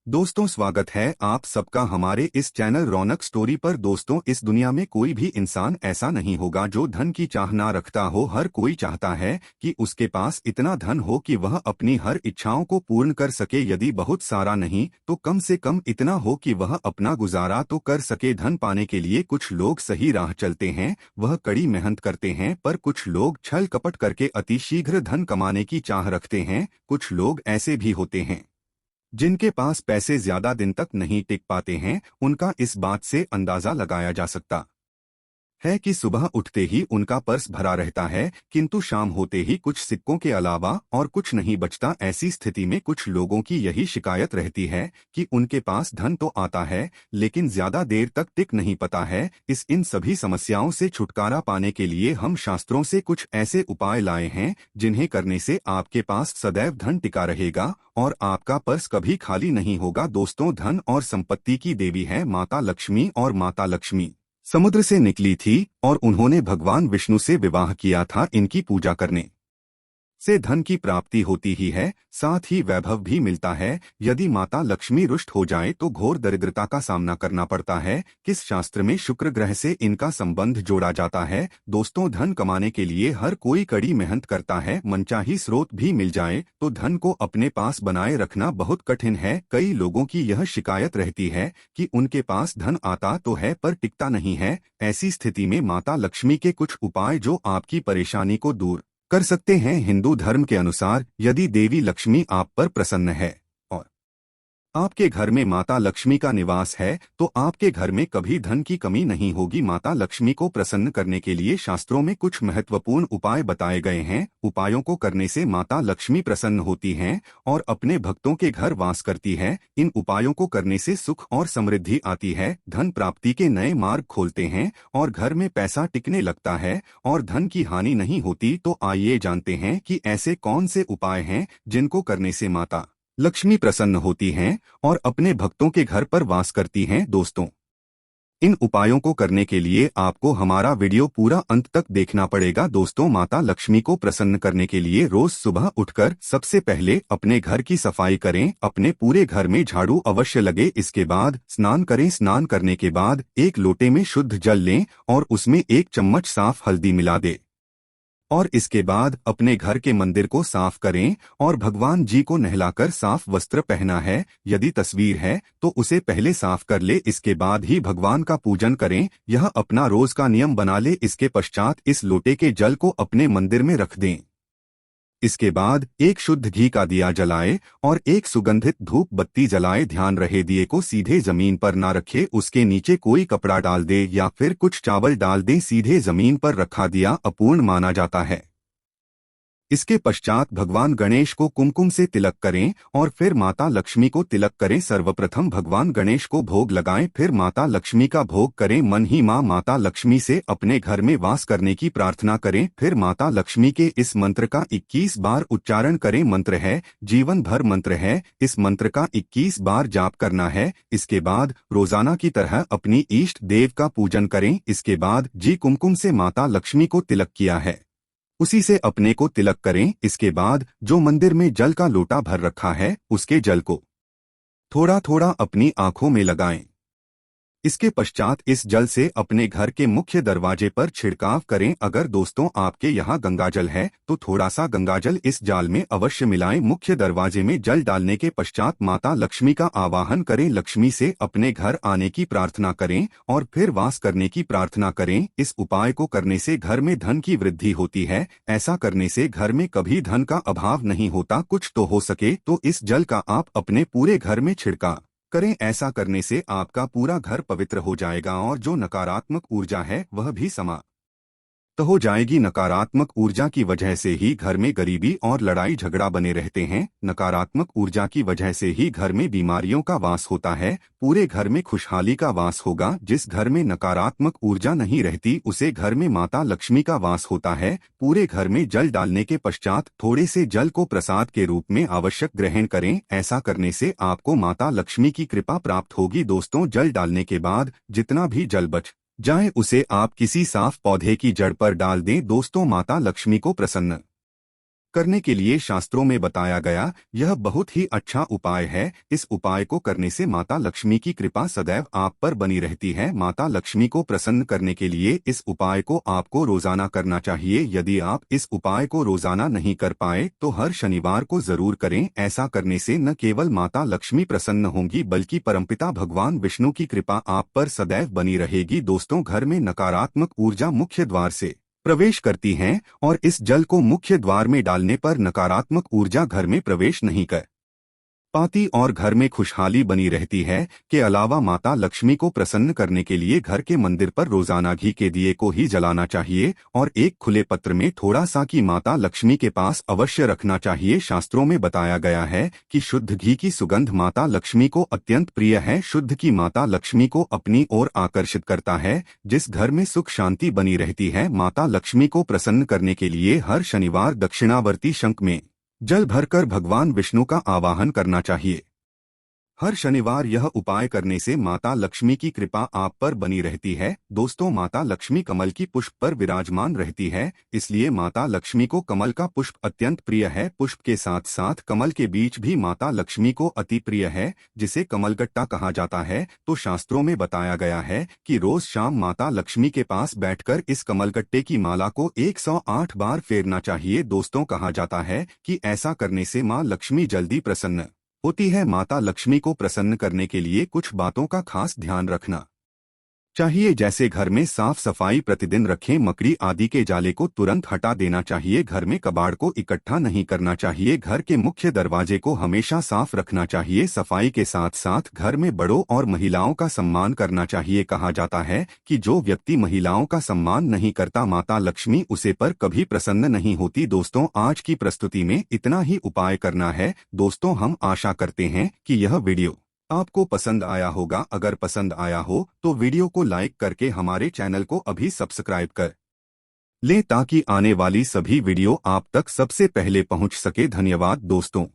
दोस्तों, स्वागत है आप सबका हमारे इस चैनल रौनक स्टोरी पर। दोस्तों, इस दुनिया में कोई भी इंसान ऐसा नहीं होगा जो धन की चाह ना रखता हो। हर कोई चाहता है कि उसके पास इतना धन हो कि वह अपनी हर इच्छाओं को पूर्ण कर सके। यदि बहुत सारा नहीं तो कम से कम इतना हो कि वह अपना गुजारा तो कर सके। धन पाने के लिए कुछ लोग सही राह चलते हैं, वह कड़ी मेहनत करते हैं, पर कुछ लोग छल कपट करके अतिशीघ्र धन कमाने की चाह रखते हैं। कुछ लोग ऐसे भी होते हैं जिनके पास पैसे ज्यादा दिन तक नहीं टिक पाते हैं। उनका इस बात से अंदाजा लगाया जा सकता है कि सुबह उठते ही उनका पर्स भरा रहता है, किंतु शाम होते ही कुछ सिक्कों के अलावा और कुछ नहीं बचता। ऐसी स्थिति में कुछ लोगों की यही शिकायत रहती है कि उनके पास धन तो आता है लेकिन ज्यादा देर तक टिक नहीं पाता है। इन सभी समस्याओं से छुटकारा पाने के लिए हम शास्त्रों से कुछ ऐसे उपाय लाए हैं जिन्हें करने से आपके पास सदैव धन टिका रहेगा और आपका पर्स कभी खाली नहीं होगा। दोस्तों, धन और संपत्ति की देवी है माता लक्ष्मी, और माता लक्ष्मी समुद्र से निकली थी और उन्होंने भगवान विष्णु से विवाह किया था। इनकी पूजा करने से धन की प्राप्ति होती ही है, साथ ही वैभव भी मिलता है। यदि माता लक्ष्मी रुष्ट हो जाए तो घोर दरिद्रता का सामना करना पड़ता है। किस शास्त्र में शुक्र ग्रह से इनका संबंध जोड़ा जाता है? दोस्तों, धन कमाने के लिए हर कोई कड़ी मेहनत करता है। मनचाही स्रोत भी मिल जाए तो धन को अपने पास बनाए रखना बहुत कठिन है। कई लोगों की यह शिकायत रहती है कि उनके पास धन आता तो है पर टिकता नहीं है। ऐसी स्थिति में माता लक्ष्मी के कुछ उपाय जो आपकी परेशानी को दूर कर सकते हैं। हिंदू धर्म के अनुसार यदि देवी लक्ष्मी आप पर प्रसन्न है और आपके घर में माता लक्ष्मी का निवास है तो आपके घर में कभी धन की कमी नहीं होगी। माता लक्ष्मी को प्रसन्न करने के लिए शास्त्रों में कुछ महत्वपूर्ण उपाय बताए गए हैं। उपायों को करने से माता लक्ष्मी प्रसन्न होती हैं और अपने भक्तों के घर वास करती है। इन उपायों को करने से सुख और समृद्धि आती है, धन प्राप्ति के नए मार्ग खोलते हैं और घर में पैसा टिकने लगता है और धन की हानि नहीं होती। तो आइए जानते हैं कि ऐसे कौन से उपाय हैं जिनको करने से माता लक्ष्मी प्रसन्न होती हैं और अपने भक्तों के घर पर वास करती हैं। दोस्तों, इन उपायों को करने के लिए आपको हमारा वीडियो पूरा अंत तक देखना पड़ेगा। दोस्तों, माता लक्ष्मी को प्रसन्न करने के लिए रोज सुबह उठकर सबसे पहले अपने घर की सफाई करें। अपने पूरे घर में झाड़ू अवश्य लगे। इसके बाद स्नान करें। स्नान करने के बाद एक लोटे में शुद्ध जल लें और उसमें 1 चम्मच साफ हल्दी मिला दें और इसके बाद अपने घर के मंदिर को साफ करें और भगवान जी को नहलाकर साफ वस्त्र पहना है। यदि तस्वीर है तो उसे पहले साफ कर ले, इसके बाद ही भगवान का पूजन करें। यह अपना रोज का नियम बना ले। इसके पश्चात इस लोटे के जल को अपने मंदिर में रख दें। इसके बाद एक शुद्ध घी का दिया जलाए और एक सुगंधित धूप बत्ती जलाए। ध्यान रहे दिए को सीधे जमीन पर ना रखे, उसके नीचे कोई कपड़ा डाल दे या फिर कुछ चावल डाल दे। सीधे जमीन पर रखा दिया अपूर्ण माना जाता है। इसके पश्चात भगवान गणेश को कुमकुम से तिलक करें और फिर माता लक्ष्मी को तिलक करें। सर्वप्रथम भगवान गणेश को भोग लगाएं, फिर माता लक्ष्मी का भोग करें। मन ही माता लक्ष्मी से अपने घर में वास करने की प्रार्थना करें। फिर माता लक्ष्मी के इस मंत्र का 21 बार उच्चारण करें। मंत्र है, जीवन भर मंत्र है। इस मंत्र का 21 बार जाप करना है। इसके बाद रोजाना की तरह अपनी इष्ट देव का पूजन करें। इसके बाद जी कुमकुम से माता लक्ष्मी को तिलक किया है उसी से अपने को तिलक करें। इसके बाद जो मंदिर में जल का लोटा भर रखा है उसके जल को थोड़ा थोड़ा अपनी आंखों में लगाएं। इसके पश्चात इस जल से अपने घर के मुख्य दरवाजे पर छिड़काव करें। अगर दोस्तों आपके यहाँ गंगाजल है तो थोड़ा सा गंगाजल इस जाल में अवश्य मिलाएं। मुख्य दरवाजे में जल डालने के पश्चात माता लक्ष्मी का आवाहन करें। लक्ष्मी से अपने घर आने की प्रार्थना करें और फिर वास करने की प्रार्थना करें। इस उपाय को करने से घर में धन की वृद्धि होती है। ऐसा करने से घर में कभी धन का अभाव नहीं होता। कुछ तो हो सके तो इस जल का आप अपने पूरे घर में छिड़का करें। ऐसा करने से आपका पूरा घर पवित्र हो जाएगा और जो नकारात्मक ऊर्जा है वह भी समाप्त हो जाएगी। नकारात्मक ऊर्जा की वजह से ही घर में गरीबी और लड़ाई झगड़ा बने रहते हैं। नकारात्मक ऊर्जा की वजह से ही घर में बीमारियों का वास होता है। पूरे घर में खुशहाली का वास होगा। जिस घर में नकारात्मक ऊर्जा नहीं रहती उसे घर में माता लक्ष्मी का वास होता है। पूरे घर में जल डालने के पश्चात थोड़े से जल को प्रसाद के रूप में आवश्यक ग्रहण करें। ऐसा करने से आपको माता लक्ष्मी की कृपा प्राप्त होगी। दोस्तों, जल डालने के बाद जितना भी जल बच जाए उसे आप किसी साफ पौधे की जड़ पर डाल दें। दोस्तों, माता लक्ष्मी को प्रसन्न करने के लिए शास्त्रों में बताया गया। यह बहुत ही अच्छा उपाय है। इस उपाय को करने से माता लक्ष्मी की कृपा सदैव आप पर बनी रहती है। माता लक्ष्मी को प्रसन्न करने के लिए इस उपाय को आपको रोजाना करना चाहिए। यदि आप इस उपाय को रोजाना नहीं कर पाए तो हर शनिवार को जरूर करें। ऐसा करने से न केवल माता लक्ष्मी प्रसन्न होंगी बल्कि परमपिता भगवान विष्णु की कृपा आप पर सदैव बनी रहेगी। दोस्तों, घर में नकारात्मक ऊर्जा मुख्य द्वार से प्रवेश करती हैं और इस जल को मुख्य द्वार में डालने पर नकारात्मक ऊर्जा घर में प्रवेश नहीं कर पाती और घर में खुशहाली बनी रहती है। के अलावा माता लक्ष्मी को प्रसन्न करने के लिए घर के मंदिर पर रोजाना घी के दिए को ही जलाना चाहिए और एक खुले पत्र में थोड़ा सा घी माता लक्ष्मी के पास अवश्य रखना चाहिए। शास्त्रों में बताया गया है कि शुद्ध घी की सुगंध माता लक्ष्मी को अत्यंत प्रिय है। शुद्ध घी माता लक्ष्मी को अपनी ओर आकर्षित करता है। जिस घर में सुख शांति बनी रहती है, माता लक्ष्मी को प्रसन्न करने के लिए हर शनिवार दक्षिणावर्ती शंख में जल भरकर भगवान विष्णु का आवाहन करना चाहिए। हर शनिवार यह उपाय करने से माता लक्ष्मी की कृपा आप पर बनी रहती है। दोस्तों, माता लक्ष्मी कमल की पुष्प पर विराजमान रहती है, इसलिए माता लक्ष्मी को कमल का पुष्प अत्यंत प्रिय है। पुष्प के साथ साथ कमल के बीज भी माता लक्ष्मी को अति प्रिय है, जिसे कमलगट्टा कहा जाता है। तो शास्त्रों में बताया गया है कि रोज शाम माता लक्ष्मी के पास बैठकर इस कमलगट्टे की माला को 108 बार फेरना चाहिए। दोस्तों, कहा जाता है कि ऐसा करने से माँ लक्ष्मी जल्दी प्रसन्न होती है। माता लक्ष्मी को प्रसन्न करने के लिए कुछ बातों का खास ध्यान रखना चाहिए, जैसे घर में साफ सफाई प्रतिदिन रखें। मकड़ी आदि के जाले को तुरंत हटा देना चाहिए। घर में कबाड़ को इकट्ठा नहीं करना चाहिए। घर के मुख्य दरवाजे को हमेशा साफ रखना चाहिए। सफाई के साथ साथ घर में बड़ों और महिलाओं का सम्मान करना चाहिए। कहा जाता है कि जो व्यक्ति महिलाओं का सम्मान नहीं करता, माता लक्ष्मी उसे पर कभी प्रसन्न नहीं होती। दोस्तों, आज की प्रस्तुति में इतना ही उपाय करना है। दोस्तों, हम आशा करते हैं कि यह वीडियो आपको पसंद आया होगा। अगर पसंद आया हो तो वीडियो को लाइक करके हमारे चैनल को अभी सब्सक्राइब कर लें ताकि आने वाली सभी वीडियो आप तक सबसे पहले पहुंच सके। धन्यवाद दोस्तों।